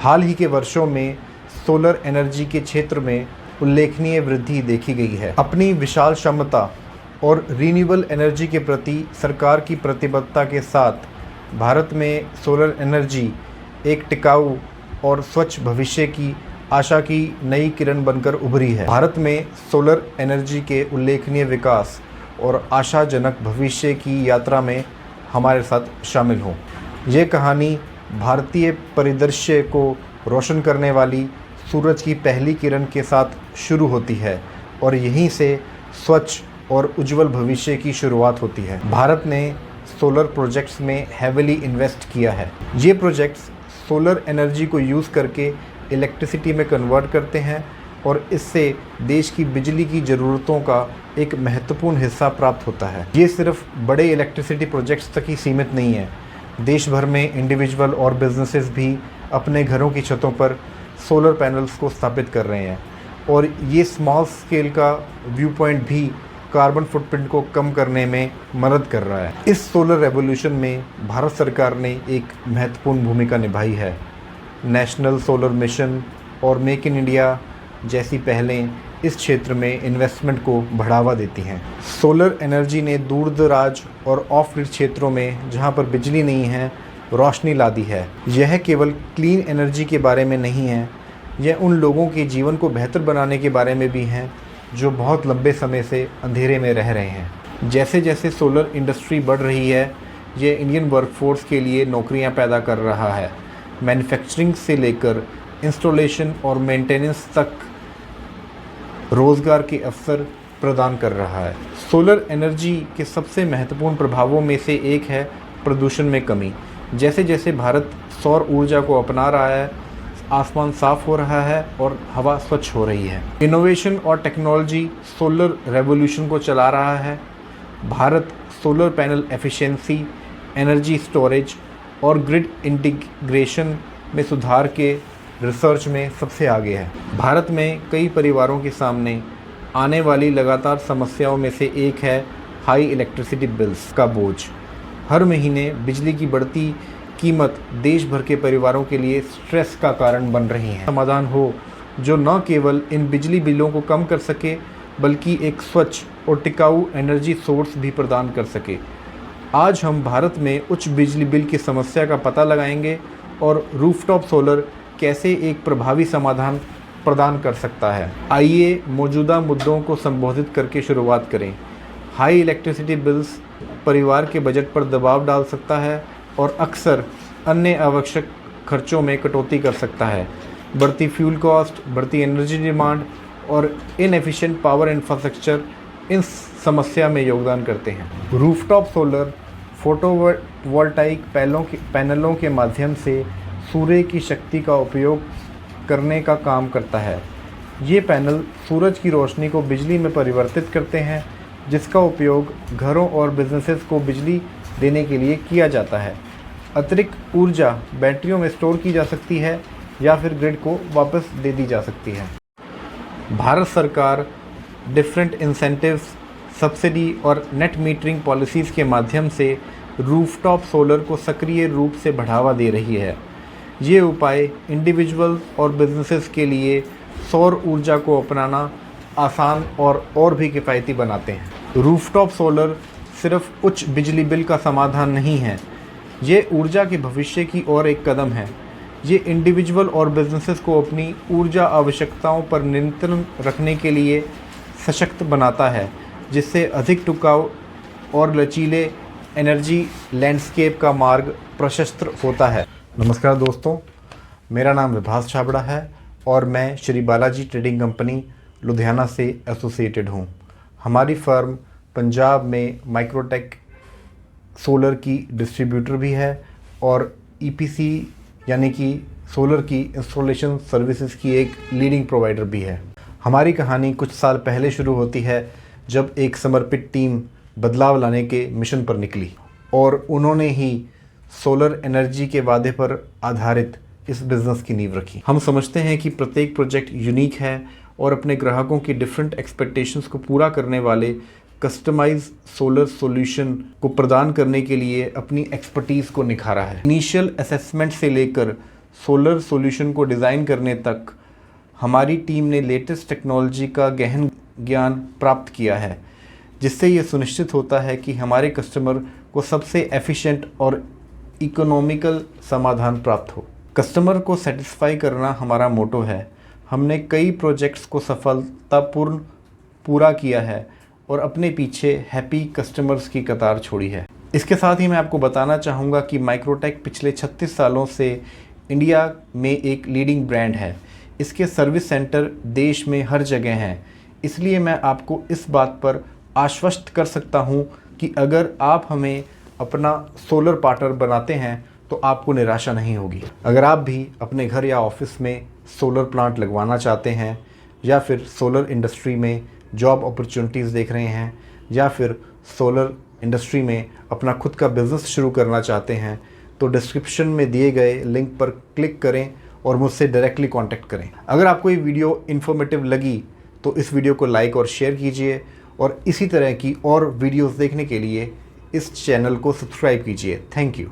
हाल ही के वर्षों में सोलर एनर्जी के क्षेत्र में उल्लेखनीय वृद्धि देखी गई है। अपनी विशाल क्षमता और रीन्यूएबल एनर्जी के प्रति सरकार की प्रतिबद्धता के साथ भारत में सोलर एनर्जी एक टिकाऊ और स्वच्छ भविष्य की आशा की नई किरण बनकर उभरी है। भारत में सोलर एनर्जी के उल्लेखनीय विकास और आशाजनक भविष्य की यात्रा में हमारे साथ शामिल हों। ये कहानी भारतीय परिदृश्य को रोशन करने वाली सूरज की पहली किरण के साथ शुरू होती है और यहीं से स्वच्छ और उज्जवल भविष्य की शुरुआत होती है। भारत ने सोलर प्रोजेक्ट्स में हेविली इन्वेस्ट किया है। ये प्रोजेक्ट्स सोलर एनर्जी को यूज़ करके इलेक्ट्रिसिटी में कन्वर्ट करते हैं और इससे देश की बिजली की ज़रूरतों का एक महत्वपूर्ण हिस्सा प्राप्त होता है। ये सिर्फ बड़े इलेक्ट्रिसिटी प्रोजेक्ट्स तक ही सीमित नहीं है। देश भर में इंडिविजुअल और बिजनेसेस भी अपने घरों की छतों पर सोलर पैनल्स को स्थापित कर रहे हैं और ये स्मॉल स्केल का व्यू पॉइंट भी कार्बन फुटप्रिंट को कम करने में मदद कर रहा है। इस सोलर रेवोल्यूशन में भारत सरकार ने एक महत्वपूर्ण भूमिका निभाई है। नेशनल सोलर मिशन और मेक इन इंडिया जैसी पहलें इस क्षेत्र में इन्वेस्टमेंट को बढ़ावा देती हैं। सोलर एनर्जी ने दूर दराज और ऑफ ग्रिड क्षेत्रों में जहां पर बिजली नहीं है, रोशनी ला दी है। यह केवल क्लीन एनर्जी के बारे में नहीं है, यह उन लोगों के जीवन को बेहतर बनाने के बारे में भी है जो बहुत लंबे समय से अंधेरे में रह रहे हैं। जैसे जैसे सोलर इंडस्ट्री बढ़ रही है, ये इंडियन वर्कफोर्स के लिए नौकरियां पैदा कर रहा है। मैन्युफैक्चरिंग से लेकर इंस्टॉलेशन और मेंटेनेंस तक रोज़गार के अवसर प्रदान कर रहा है। सोलर एनर्जी के सबसे महत्वपूर्ण प्रभावों में से एक है प्रदूषण में कमी। जैसे जैसे भारत सौर ऊर्जा को अपना रहा है, आसमान साफ हो रहा है और हवा स्वच्छ हो रही है। इनोवेशन और टेक्नोलॉजी सोलर रेवोल्यूशन को चला रहा है। Bharat solar panel efficiency, energy storage और ग्रिड इंटीग्रेशन में सुधार के रिसर्च में सबसे आगे है। भारत में कई परिवारों के सामने आने वाली लगातार समस्याओं में से एक है हाई इलेक्ट्रिसिटी बिल्स का बोझ। हर महीने बिजली की बढ़ती कीमत देश भर के परिवारों के लिए स्ट्रेस का कारण बन रही है। समाधान हो जो न केवल इन बिजली बिलों को कम कर सके बल्कि एक स्वच्छ और टिकाऊ एनर्जी सोर्स भी प्रदान कर सके। आज हम भारत में उच्च बिजली बिल की समस्या का पता लगाएंगे और रूफटॉप सोलर कैसे एक प्रभावी समाधान प्रदान कर सकता है। आइए मौजूदा मुद्दों को संबोधित करके शुरुआत करें। हाई इलेक्ट्रिसिटी बिल्स परिवार के बजट पर दबाव डाल सकता है और अक्सर अन्य आवश्यक खर्चों में कटौती कर सकता है। बढ़ती फ्यूल कॉस्ट, बढ़ती एनर्जी डिमांड और इनएफिशिएंट पावर इंफ्रास्ट्रक्चर इन समस्या में योगदान करते हैं। रूफटॉप सोलर फोटोवोल्टाइक पैनलों के माध्यम से सूर्य की शक्ति का उपयोग करने का काम करता है। ये पैनल सूरज की रोशनी को बिजली में परिवर्तित करते हैं, जिसका उपयोग घरों और बिजनेसेस को बिजली देने के लिए किया जाता है। अतिरिक्त ऊर्जा बैटरियों में स्टोर की जा सकती है या फिर ग्रिड को वापस दे दी जा सकती है। भारत सरकार डिफरेंट इंसेंटिव्स, सब्सिडी और नेट मीटरिंग पॉलिसीज़ के माध्यम से रूफटॉप सोलर को सक्रिय रूप से बढ़ावा दे रही है। ये उपाय इंडिविजुअल और बिजनेसेस के लिए सौर ऊर्जा को अपनाना आसान और भी किफ़ायती बनाते हैं। रूफटॉप सोलर सिर्फ उच्च बिजली बिल का समाधान नहीं है, ये ऊर्जा के भविष्य की ओर एक कदम है। ये इंडिविजुअल और बिजनेसेस को अपनी ऊर्जा आवश्यकताओं पर नियंत्रण रखने के लिए सशक्त बनाता है, जिससे अधिक टिकाऊ और लचीले एनर्जी लैंडस्केप का मार्ग प्रशस्त होता है। नमस्कार दोस्तों, मेरा नाम विभास छाबड़ा है और मैं श्री बालाजी ट्रेडिंग कंपनी लुधियाना से एसोसिएटेड हूँ। हमारी फर्म पंजाब में माइक्रोटेक सोलर की डिस्ट्रीब्यूटर भी है और ईपीसी यानी कि सोलर की इंस्टॉलेशन सर्विसेज की एक लीडिंग प्रोवाइडर भी है। हमारी कहानी कुछ साल पहले शुरू होती है जब एक समर्पित टीम बदलाव लाने के मिशन पर निकली और उन्होंने ही सोलर एनर्जी के वादे पर आधारित इस बिज़नेस की नींव रखी। हम समझते हैं कि प्रत्येक प्रोजेक्ट यूनिक है और अपने ग्राहकों की डिफरेंट एक्सपेक्टेशंस को पूरा करने वाले कस्टमाइज सोलर सॉल्यूशन को प्रदान करने के लिए अपनी एक्सपर्टीज़ को निखारा है। इनिशियल असेसमेंट से लेकर सोलर सॉल्यूशन को डिज़ाइन करने तक हमारी टीम ने लेटेस्ट टेक्नोलॉजी का गहन ज्ञान प्राप्त किया है, जिससे ये सुनिश्चित होता है कि हमारे कस्टमर को सबसे एफिशिएंट और इकोनॉमिकल समाधान प्राप्त हो। कस्टमर को सेटिस्फाई करना हमारा मोटो है। हमने कई प्रोजेक्ट्स को सफलतापूर्ण पूरा किया है और अपने पीछे हैप्पी कस्टमर्स की कतार छोड़ी है। इसके साथ ही मैं आपको बताना चाहूँगा कि माइक्रोटेक पिछले 36 सालों से इंडिया में एक लीडिंग ब्रांड है। इसके सर्विस सेंटर देश में हर जगह हैं। इसलिए मैं आपको इस बात पर आश्वस्त कर सकता हूँ कि अगर आप हमें अपना सोलर पार्टनर बनाते हैं तो आपको निराशा नहीं होगी। अगर आप भी अपने घर या ऑफिस में सोलर प्लांट लगवाना चाहते हैं या फिर सोलर इंडस्ट्री में जॉब अपॉर्चुनिटीज़ देख रहे हैं या फिर सोलर इंडस्ट्री में अपना खुद का बिज़नेस शुरू करना चाहते हैं तो डिस्क्रिप्शन में दिए गए लिंक पर क्लिक करें और मुझसे डायरेक्टली कांटेक्ट करें। अगर आपको ये वीडियो इन्फॉर्मेटिव लगी तो इस वीडियो को लाइक और शेयर कीजिए और इसी तरह की और वीडियोस देखने के लिए इस चैनल को सब्सक्राइब कीजिए। Thank you.